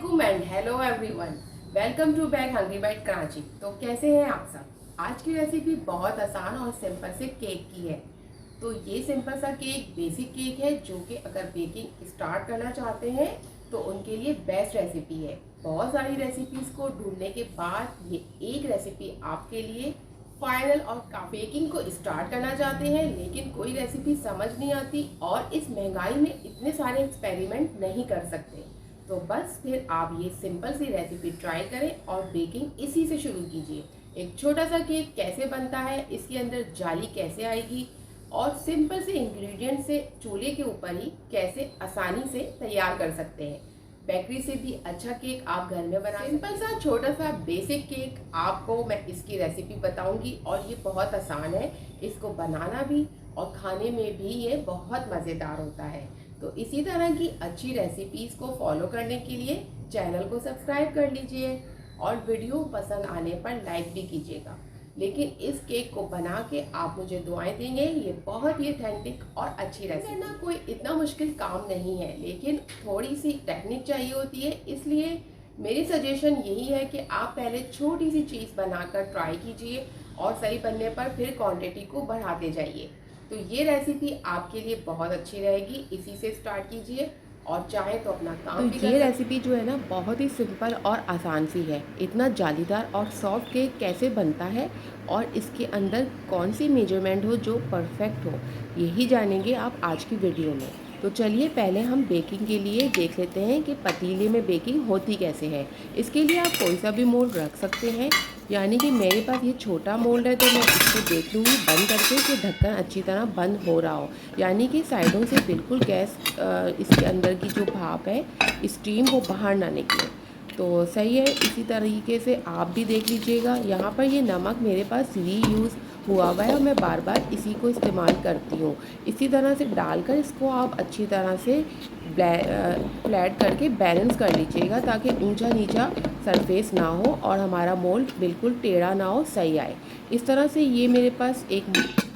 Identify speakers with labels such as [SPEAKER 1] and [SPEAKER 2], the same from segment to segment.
[SPEAKER 1] वालेकुम and hello everyone. Welcome to back hungry bite Karachi. तो कैसे हैं आप सब? आज की रेसिपी बहुत आसान और सिंपल से केक की है। तो ये सिंपल सा केक बेसिक केक है जो कि अगर बेकिंग स्टार्ट करना चाहते हैं तो उनके लिए बेस्ट रेसिपी है। बहुत सारी रेसिपीज़ को ढूंढने के बाद ये एक रेसिपी आपके लिए फाइनल। और बेकिंग को स्टार्ट करना चाहते हैं लेकिन कोई रेसिपी समझ नहीं आती और इस महंगाई में इतने सारे एक्सपेरिमेंट नहीं कर सकते, तो बस फिर आप ये सिंपल सी रेसिपी ट्राई करें और बेकिंग इसी से शुरू कीजिए। एक छोटा सा केक कैसे बनता है, इसके अंदर जाली कैसे आएगी और सिंपल से इंग्रेडिएंट से चूल्हे के ऊपर ही कैसे आसानी से तैयार कर सकते हैं। बेकरी से भी अच्छा केक आप घर में बना सिंपल सा छोटा सा बेसिक केक आपको मैं इसकी रेसिपी बताऊंगी और ये बहुत आसान है। इसको बनाना भी और खाने में भी ये बहुत मज़ेदार होता है। तो इसी तरह की अच्छी रेसिपीज़ को फॉलो करने के लिए चैनल को सब्सक्राइब कर लीजिए और वीडियो पसंद आने पर लाइक भी कीजिएगा। लेकिन इस केक को बना के आप मुझे दुआएं देंगे। ये बहुत ही ऑथेंटिक और अच्छी रेसिपी ना, कोई इतना मुश्किल काम नहीं है लेकिन थोड़ी सी टेक्निक चाहिए होती है। इसलिए मेरी सजेशन यही है कि आप पहले छोटी सी चीज़ बनाकर ट्राई कीजिए और सही बनने पर फिर क्वांटिटी को बढ़ाते जाइए। तो ये रेसिपी आपके लिए बहुत अच्छी रहेगी, इसी से स्टार्ट कीजिए और चाहे तो अपना काम भी। ये रेसिपी जो है ना बहुत ही सिंपल और आसान सी है। इतना जालीदार और सॉफ्ट केक कैसे बनता है और इसके अंदर कौन सी मेजरमेंट हो जो परफेक्ट हो, यही जानेंगे आप आज की वीडियो में। तो चलिए पहले हम बेकिंग के लिए देख लेते हैं कि पतीले में बेकिंग होती कैसे है। इसके लिए आप कोई सा भी मोल्ड रख सकते हैं, यानी कि मेरे पास ये छोटा मोल्ड है तो मैं इसको देख लूँगी बंद करके कि ढक्कन अच्छी तरह बंद हो रहा हो, यानी कि साइडों से बिल्कुल गैस इसके अंदर की जो भाप है स्टीम वो बाहर ना निकले। तो सही है, इसी तरीके से आप भी देख लीजिएगा। यहाँ पर ये नमक मेरे पास रीयूज़ हुआ हुआ है और मैं बार बार इसी को इस्तेमाल करती हूँ। इसी तरह से डालकर इसको आप अच्छी तरह से फ्लैट करके बैलेंस कर लीजिएगा ताकि ऊंचा नीचा सरफेस ना हो और हमारा मोल्ड बिल्कुल टेढ़ा ना हो, सही आए। इस तरह से ये मेरे पास एक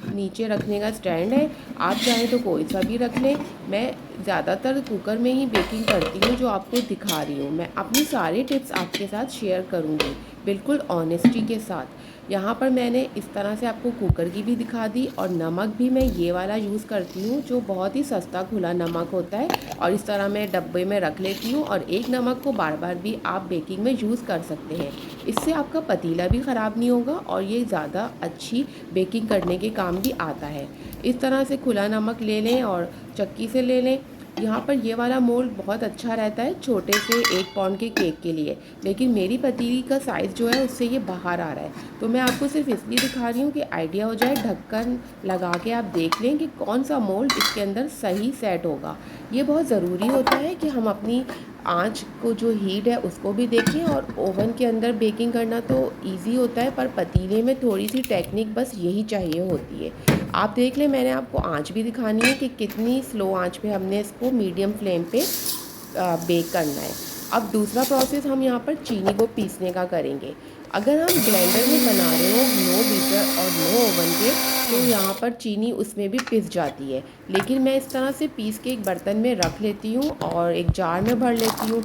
[SPEAKER 1] नीचे रखने का स्टैंड है, आप चाहें तो कोई सा भी रख लें। मैं ज़्यादातर कुकर में ही बेकिंग करती हूँ जो आपको दिखा रही हूँ। मैं अपनी सारी टिप्स आपके साथ शेयर करूँगी बिल्कुल ऑनेस्टी के साथ। यहाँ पर मैंने इस तरह से आपको कुकर की भी दिखा दी और नमक भी मैं ये वाला यूज़ करती हूँ जो बहुत ही सस्ता खुला नमक होता है और इस तरह मैं डब्बे में रख लेती हूँ। और एक नमक को बार बार भी आप बेकिंग में यूज़ कर सकते हैं, इससे आपका पतीला भी ख़राब नहीं होगा और ये ज़्यादा अच्छी बेकिंग करने के काम भी आता है। इस तरह से खुला नमक ले लें और चक्की से ले लें। यहाँ पर ये वाला मोल्ड बहुत अच्छा रहता है छोटे से 1 पाउंड के केक के लिए, लेकिन मेरी पतीली का साइज़ जो है उससे ये बाहर आ रहा है। तो मैं आपको सिर्फ इसलिए दिखा रही हूँ कि आइडिया हो जाए। ढक्कन लगा के आप देख लें कि कौन सा मोल्ड इसके अंदर सही सेट होगा। ये बहुत ज़रूरी होता है कि हम अपनी आँच को जो हीट है उसको भी देखें। और ओवन के अंदर बेकिंग करना तो ईज़ी होता है पर पतीले में थोड़ी सी टेक्निक बस यही चाहिए होती है। आप देख लें, मैंने आपको आँच भी दिखानी है कि कितनी स्लो आँच पे हमने इसको मीडियम फ्लेम पे बेक करना है। अब दूसरा प्रोसेस हम यहाँ पर चीनी को पीसने का करेंगे। अगर हम ब्लेंडर में बना रहे हो नो बीटर और नो ओवन के तो यहाँ पर चीनी उसमें भी पिस जाती है, लेकिन मैं इस तरह से पीस के एक बर्तन में रख लेती हूँ और एक जार में भर लेती हूँ।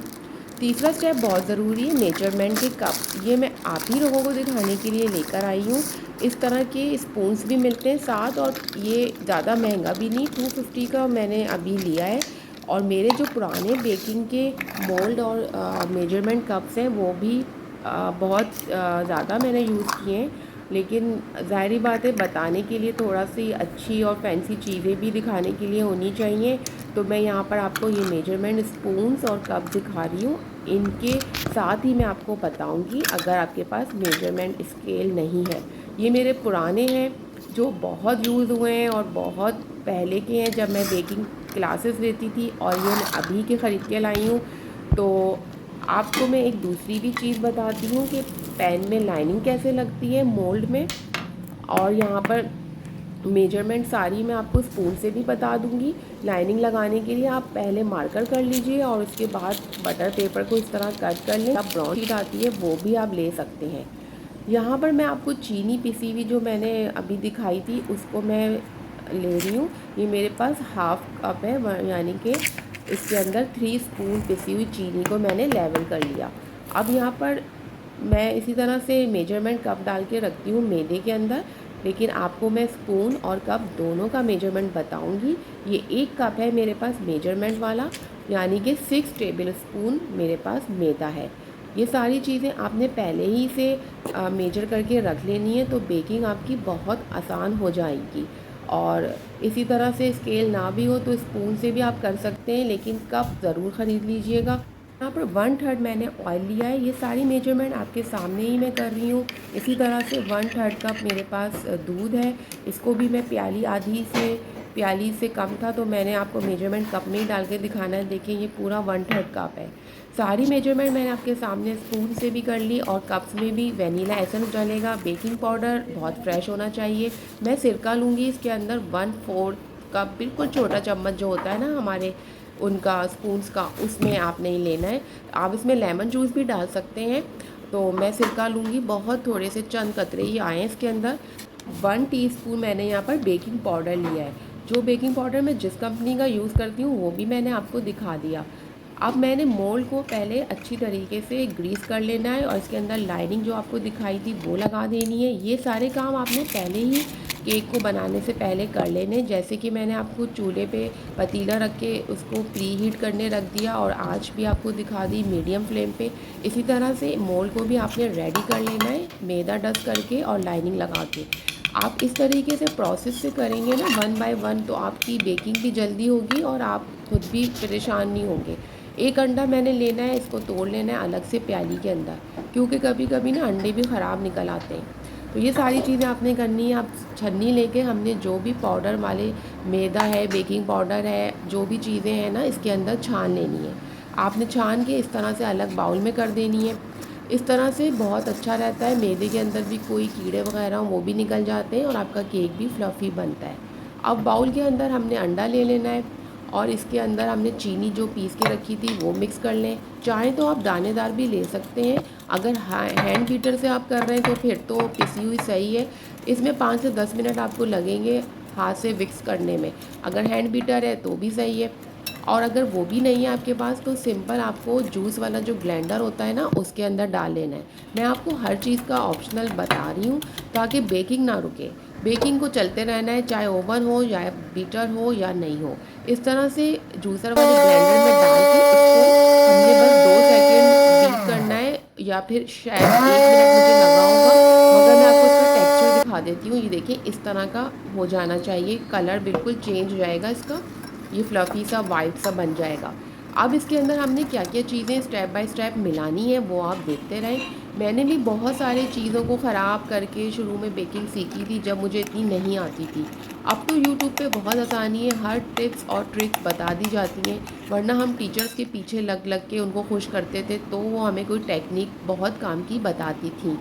[SPEAKER 1] तीसरा स्टेप बहुत ज़रूरी है, मेजरमेंट के कप। ये मैं आप ही लोगों को दिखाने के लिए लेकर आई हूँ। इस तरह के स्पून्स भी मिलते हैं साथ और ये ज़्यादा महंगा भी नहीं, 250 का मैंने अभी लिया है। और मेरे जो पुराने बेकिंग के मोल्ड और मेजरमेंट कप्स हैं वो भी बहुत ज़्यादा मैंने यूज़ किए हैं, लेकिन ज़ाहिर बात है बताने के लिए थोड़ा सी अच्छी और फैंसी चीज़ें भी दिखाने के लिए होनी चाहिए। तो मैं यहाँ पर आपको ये मेजरमेंट स्पून्स और कप दिखा रही हूँ। इनके साथ ही मैं आपको बताऊँगी अगर आपके पास मेजरमेंट स्केल नहीं है। ये मेरे पुराने हैं जो बहुत यूज़ हुए हैं और बहुत पहले के हैं जब मैं बेकिंग क्लासेस लेती थी, और ये मैं अभी के ख़रीद के लाई हूँ। तो आपको मैं एक दूसरी भी चीज़ बताती हूँ कि पैन में लाइनिंग कैसे लगती है मोल्ड में। और यहाँ पर मेजरमेंट सारी मैं आपको स्पून से भी बता दूंगी। लाइनिंग लगाने के लिए आप पहले मार्कर कर लीजिए और उसके बाद बटर पेपर को इस तरह कट कर लें। अब ब्राउन शीट आती है वो भी आप ले सकते हैं। यहाँ पर मैं आपको चीनी पिसी हुई जो मैंने अभी दिखाई थी उसको मैं ले रही हूँ। ये मेरे पास हाफ कप है, यानी कि इसके अंदर 3 स्पून पिसी हुई चीनी को मैंने लेवल कर लिया। अब यहाँ पर मैं इसी तरह से मेजरमेंट कप डाल के रखती हूँ मैदे के अंदर, लेकिन आपको मैं स्पून और कप दोनों का मेजरमेंट बताऊँगी। ये 1 कप है मेरे पास मेजरमेंट वाला, यानी कि 6 टेबल स्पून मेरे पास मैदा है। ये सारी चीज़ें आपने पहले ही से मेजर करके रख लेनी है, तो बेकिंग आपकी बहुत आसान हो जाएगी। और इसी तरह से स्केल ना भी हो तो स्पून से भी आप कर सकते हैं, लेकिन कप ज़रूर ख़रीद लीजिएगा। यहाँ पर 1/3 मैंने ऑयल लिया है। ये सारी मेजरमेंट आपके सामने ही मैं कर रही हूँ। इसी तरह से 1/3 कप मेरे पास दूध है। इसको भी मैं प्याली से कम था, तो मैंने आपको मेजरमेंट कप में ही डाल के दिखाना है। देखिए ये पूरा 1/3 कप है। सारी मेजरमेंट मैंने आपके सामने स्पून से भी कर ली, और कप्स में भी वनीला एसेंस डलेगा। बेकिंग पाउडर बहुत फ्रेश होना चाहिए। मैं सिरका लूँगी इसके अंदर 1/4 कप, बिल्कुल छोटा चम्मच जो होता है ना हमारे उनका स्पून्स का, उसमें आपने ही लेना है। आप इसमें लेमन जूस भी डाल सकते हैं। तो मैं सिरका लूँगी, बहुत थोड़े से चंद कतरे ही आए हैं इसके अंदर। 1 टीस्पून मैंने यहाँ पर बेकिंग पाउडर लिया है। जो बेकिंग पाउडर मैं जिस कंपनी का यूज़ करती हूँ वो भी मैंने आपको दिखा दिया। अब मैंने मोल्ड को पहले अच्छी तरीके से ग्रीस कर लेना है, और इसके अंदर लाइनिंग जो आपको दिखाई थी वो लगा देनी है। ये सारे काम आपने पहले ही केक को बनाने से पहले कर लेने। जैसे कि मैंने आपको चूल्हे पे पतीला रख के उसको प्री हीट करने रख दिया, और आँच भी आपको दिखा दी मीडियम फ्लेम पे। इसी तरह से मोल्ड को भी आपने रेडी कर लेना है, मैदा डस्ट करके और लाइनिंग लगा के। आप इस तरीके से प्रोसेस से करेंगे ना 1 बाय 1, तो आपकी बेकिंग भी जल्दी होगी और आप खुद भी परेशान नहीं होंगे। एक अंडा मैंने लेना है, इसको तोड़ लेना है अलग से प्याली के अंदर, क्योंकि कभी कभी ना अंडे भी ख़राब निकल आते हैं। तो ये सारी चीज़ें आपने करनी है। आप छन्नी लेके हमने जो भी पाउडर वाले मैदा है, बेकिंग पाउडर है, जो भी चीज़ें हैं ना, इसके अंदर छान लेनी है। आपने छान के इस तरह से अलग बाउल में कर देनी है। इस तरह से बहुत अच्छा रहता है। मैदे के अंदर भी कोई कीड़े वगैरह वो भी निकल जाते हैं, और आपका केक भी फ्लफ़ी बनता है। अब बाउल के अंदर हमने अंडा ले लेना है, और इसके अंदर हमने चीनी जो पीस के रखी थी वो मिक्स कर लें। चाहें तो आप दानेदार भी ले सकते हैं। अगर हैंड बीटर से आप कर रहे हैं तो फिर तो पिसी हुई सही है। इसमें 5 से 10 मिनट आपको लगेंगे हाथ से मिक्स करने में। अगर हैंड बीटर है तो भी सही है, और अगर वो भी नहीं है आपके पास तो सिंपल आपको जूस वाला जो ब्लेंडर होता है ना, उसके अंदर डाल लेना है। मैं आपको हर चीज़ का ऑप्शनल बता रही हूँ ताकि बेकिंग ना रुके। बेकिंग को चलते रहना है, चाहे ओवन हो या बीटर हो या नहीं हो। इस तरह से जूसर वाले ब्लेंडर में डाल के इसको हमने बस 2 सेकंड बीट करना है, या फिर शायद 1 मिनट मुझे लगा होगा, मगर मैं आपको इसका टेक्सचर दिखा देती हूँ। ये देखिए इस तरह का हो जाना चाहिए, कलर बिल्कुल चेंज हो जाएगा इसका, ये फ्लफ़ी सा वाइट सा बन जाएगा। अब इसके अंदर हमने क्या क्या चीज़ें स्टेप बाय स्टेप मिलानी है वो आप देखते रहें। मैंने भी बहुत सारी चीज़ों को ख़राब करके शुरू में बेकिंग सीखी थी, जब मुझे इतनी नहीं आती थी। अब तो यूट्यूब पे बहुत आसानी है, हर टिप्स और ट्रिक्स बता दी जाती हैं। वरना हम टीचर्स के पीछे लग लग के उनको खुश करते थे, तो वो हमें कोई टेक्निक बहुत काम की बताती थी।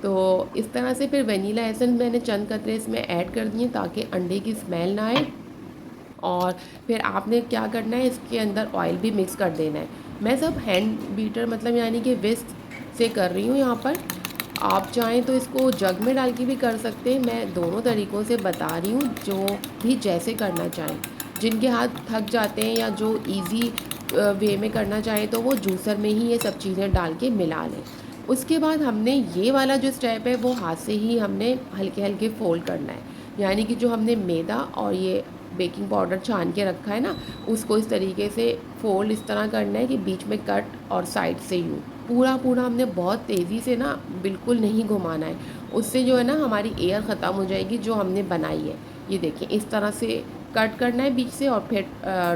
[SPEAKER 1] तो इस तरह से फिर वनीला एसेंस मैंने चंद कतरे इसमें ऐड कर दिए ताकि अंडे की स्मेल ना आए। और फिर आपने क्या करना है, इसके अंदर ऑयल भी मिक्स कर देना है। मैं सब हैंड बीटर मतलब यानी कि विस्क से कर रही हूँ यहाँ पर। आप चाहें तो इसको जग में डाल के भी कर सकते हैं। मैं दोनों तरीक़ों से बता रही हूँ, जो भी जैसे करना चाहें। जिनके हाथ थक जाते हैं या जो इजी वे में करना चाहें तो वो जूसर में ही ये सब चीज़ें डाल के मिला लें। उसके बाद हमने ये वाला जो स्टेप है वो हाथ से ही हमने हल्के हल्के फोल्ड करना है। यानी कि जो हमने मैदा और ये बेकिंग पाउडर छान के रखा है ना, उसको इस तरीके से फोल्ड इस तरह करना है कि बीच में कट और साइड से यूँ पूरा पूरा हमने बहुत तेज़ी से ना बिल्कुल नहीं घुमाना है। उससे जो है ना हमारी एयर ख़त्म हो जाएगी जो हमने बनाई है। ये देखिए इस तरह से कट करना है बीच से, और फिर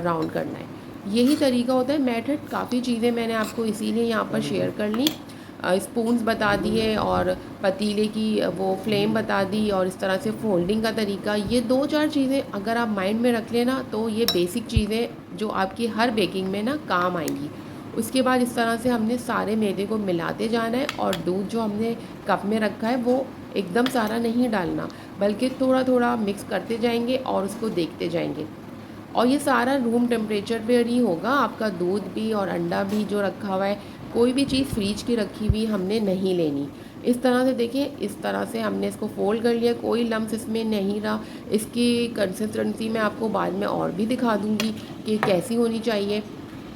[SPEAKER 1] राउंड करना है। यही तरीका होता है। मेथड काफ़ी चीज़ें मैंने आपको इसीलिए यहाँ पर शेयर कर ली। स्पून्स बता दिए, और पतीले की वो फ्लेम बता दी, और इस तरह से फोल्डिंग का तरीका। ये 2-4 चीज़ें अगर आप माइंड में रख लेना तो ये बेसिक चीज़ें जो आपकी हर बेकिंग में ना काम आएंगी। उसके बाद इस तरह से हमने सारे मैदे को मिलाते जाना है, और दूध जो हमने कप में रखा है वो एकदम सारा नहीं डालना, बल्कि थोड़ा थोड़ा मिक्स करते जाएंगे और उसको देखते जाएंगे। और ये सारा रूम टेम्परेचर पर ही होगा। आपका दूध भी और अंडा भी जो रखा हुआ है, कोई भी चीज़ फ्रीज की रखी हुई हमने नहीं लेनी। इस तरह से देखिए, इस तरह से हमने इसको फोल्ड कर लिया, कोई लम्स इसमें नहीं रहा। इसकी कंसिस्टेंसी मैं आपको बाद में और भी दिखा दूँगी कि कैसी होनी चाहिए।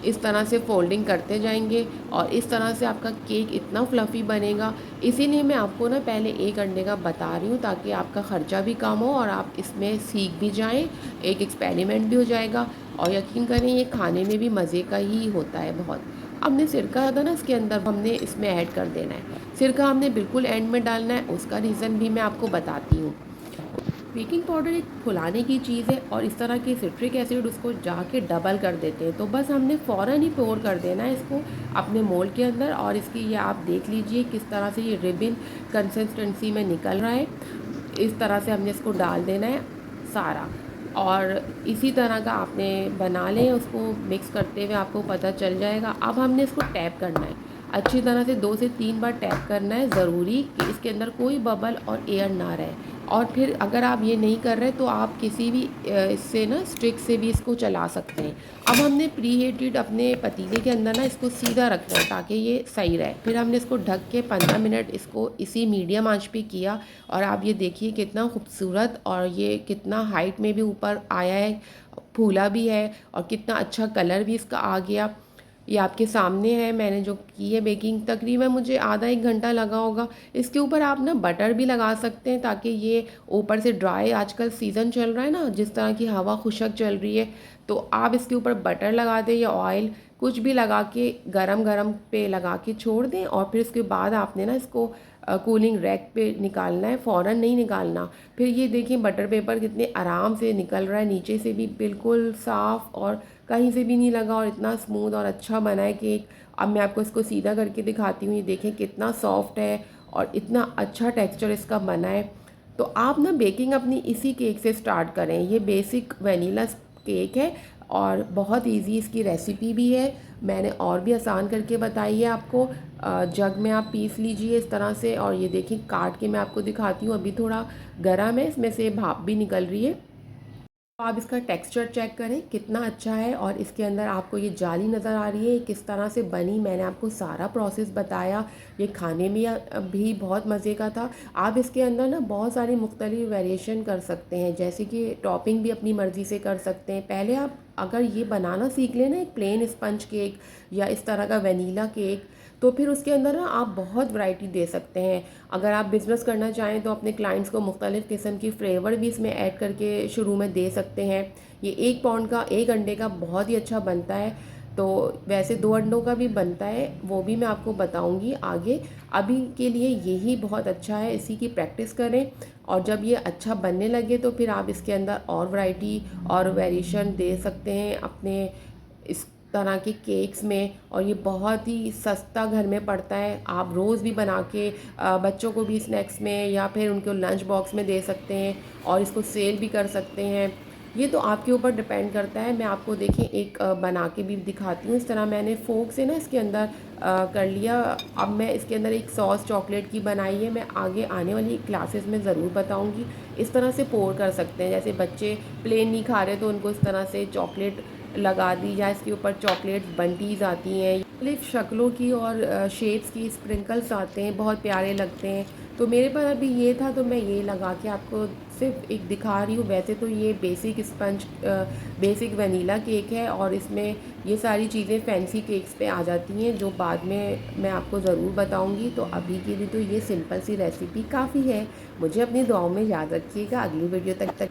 [SPEAKER 1] इस तरह से फोल्डिंग करते जाएंगे और इस तरह से आपका केक इतना फ्लफ़ी बनेगा। इसीलिए मैं आपको ना पहले एक अंडे का बता रही हूँ, ताकि आपका ख़र्चा भी कम हो और आप इसमें सीख भी जाएं, एक एक्सपेरिमेंट भी हो जाएगा। और यकीन करें, ये खाने में भी मज़े का ही होता है बहुत। हमने सिरका था ना इसके अंदर, हमने इसमें ऐड कर देना है। सिरका हमने बिल्कुल एंड में डालना है, उसका रीज़न भी मैं आपको बताती हूँ। बेकिंग पाउडर एक फुलाने की चीज़ है और इस तरह की सिट्रिक एसिड उसको जाके डबल कर देते हैं। तो बस हमने फ़ौरन ही पोर कर देना है इसको अपने मोल्ड के अंदर। और इसकी ये आप देख लीजिए किस तरह से ये रिबन कंसिस्टेंसी में निकल रहा है। इस तरह से हमने इसको डाल देना है सारा, और इसी तरह का आपने बना लें। उसको मिक्स करते हुए आपको पता चल जाएगा। अब हमने इसको टैप करना है अच्छी तरह से, 2 से 3 बार टैप करना है ज़रूरी, कि इसके अंदर कोई बबल और एयर ना रहे। और फिर अगर आप ये नहीं कर रहे तो आप किसी भी इससे ना स्टिक से भी इसको चला सकते हैं। अब हमने प्री हीटेड अपने पतीले के अंदर ना इसको सीधा रखना है ताकि ये सही रहे। फिर हमने इसको ढक के 15 मिनट इसको इसी मीडियम आंच पे किया। और आप ये देखिए कितना खूबसूरत, और ये कितना हाइट में भी ऊपर आया है, फूला भी है, और कितना अच्छा कलर भी इसका आ गया। ये आपके सामने है, मैंने जो की है बेकिंग, तकरीबन मुझे आधा 1 घंटा लगा होगा। इसके ऊपर आप ना बटर भी लगा सकते हैं ताकि ये ऊपर से ड्राई, आजकल सीज़न चल रहा है ना, जिस तरह की हवा खुशक चल रही है, तो आप इसके ऊपर बटर लगा दें या ऑयल कुछ भी लगा के गरम गरम पे लगा के छोड़ दें। और फिर उसके बाद आपने ना इसको कूलिंग रैक पे निकालना है, फ़ौरन नहीं निकालना। फिर ये देखिए बटर पेपर कितने आराम से निकल रहा है, नीचे से भी बिल्कुल साफ़ और कहीं से भी नहीं लगा, और इतना स्मूथ और अच्छा बना है केक। अब मैं आपको इसको सीधा करके दिखाती हूँ। ये देखें कितना सॉफ्ट है और इतना अच्छा टेक्सचर इसका बना है। तो आप ना बेकिंग अपनी इसी केक से स्टार्ट करें। ये बेसिक वनीला केक है और बहुत इजी इसकी रेसिपी भी है। मैंने और भी आसान करके बताई है आपको। जग में आप पीस लीजिए इस तरह से, और ये देखिए काट के मैं आपको दिखाती हूँ। अभी थोड़ा गर्म है, इसमें से भाप भी निकल रही है। तो आप इसका टेक्सचर चेक करें कितना अच्छा है, और इसके अंदर आपको ये जाली नज़र आ रही है किस तरह से बनी। मैंने आपको सारा प्रोसेस बताया। ये खाने में भी बहुत मज़े का था। आप इसके अंदर ना बहुत सारी मुख्तलिफ वेरिएशन कर सकते हैं, जैसे कि टॉपिंग भी अपनी मर्ज़ी से कर सकते हैं। पहले आप अगर ये बनाना सीख लें ना, एक प्लेन स्पंज केक या इस तरह का वनीला केक, तो फिर उसके अंदर ना आप बहुत वैरायटी दे सकते हैं। अगर आप बिज़नेस करना चाहें तो अपने क्लाइंट्स को मुख्तलिफ़ किस्म की फ्लेवर भी इसमें ऐड करके शुरू में दे सकते हैं। ये 1 पाउंड का 1 अंडे का बहुत ही अच्छा बनता है। तो वैसे 2 अंडों का भी बनता है, वो भी मैं आपको बताऊंगी आगे। अभी के लिए यही बहुत अच्छा है, इसी की प्रैक्टिस करें। और जब ये अच्छा बनने लगे तो फिर आप इसके अंदर और वैरायटी और वेरिएशन दे सकते हैं अपने इस तरह के केक्स में। और ये बहुत ही सस्ता घर में पड़ता है। आप रोज़ भी बना के बच्चों को भी स्नैक्स में या फिर उनको लंच बॉक्स में दे सकते हैं, और इसको सेल भी कर सकते हैं। ये तो आपके ऊपर डिपेंड करता है। मैं आपको देखें एक बना के भी दिखाती हूँ। इस तरह मैंने फोक से ना इसके अंदर कर लिया। अब मैं इसके अंदर एक सॉस चॉकलेट की बनाई है, मैं आगे आने वाली क्लासेस में ज़रूर बताऊँगी। इस तरह से पोर कर सकते हैं, जैसे बच्चे प्लेन नहीं खा रहे तो उनको इस तरह से चॉकलेट लगा दी, या इसके ऊपर चॉकलेट बंटीज आती हैं, मुख्तलिफ़ शक्लों की और शेप्स की स्प्रिंकल्स आते हैं, बहुत प्यारे लगते हैं। तो मेरे पास अभी ये था तो मैं ये लगा के आपको सिर्फ एक दिखा रही हूँ। वैसे तो ये basic sponge basic vanilla cake है, और इसमें ये सारी चीज़ें फैंसी केक्स पे आ जाती हैं जो बाद में मैं आपको ज़रूर बताऊँगी। तो अभी के लिए तो ये सिंपल सी रेसिपी काफ़ी है। मुझे अपनी दुआओं में याद रखिएगा। अगली वीडियो तक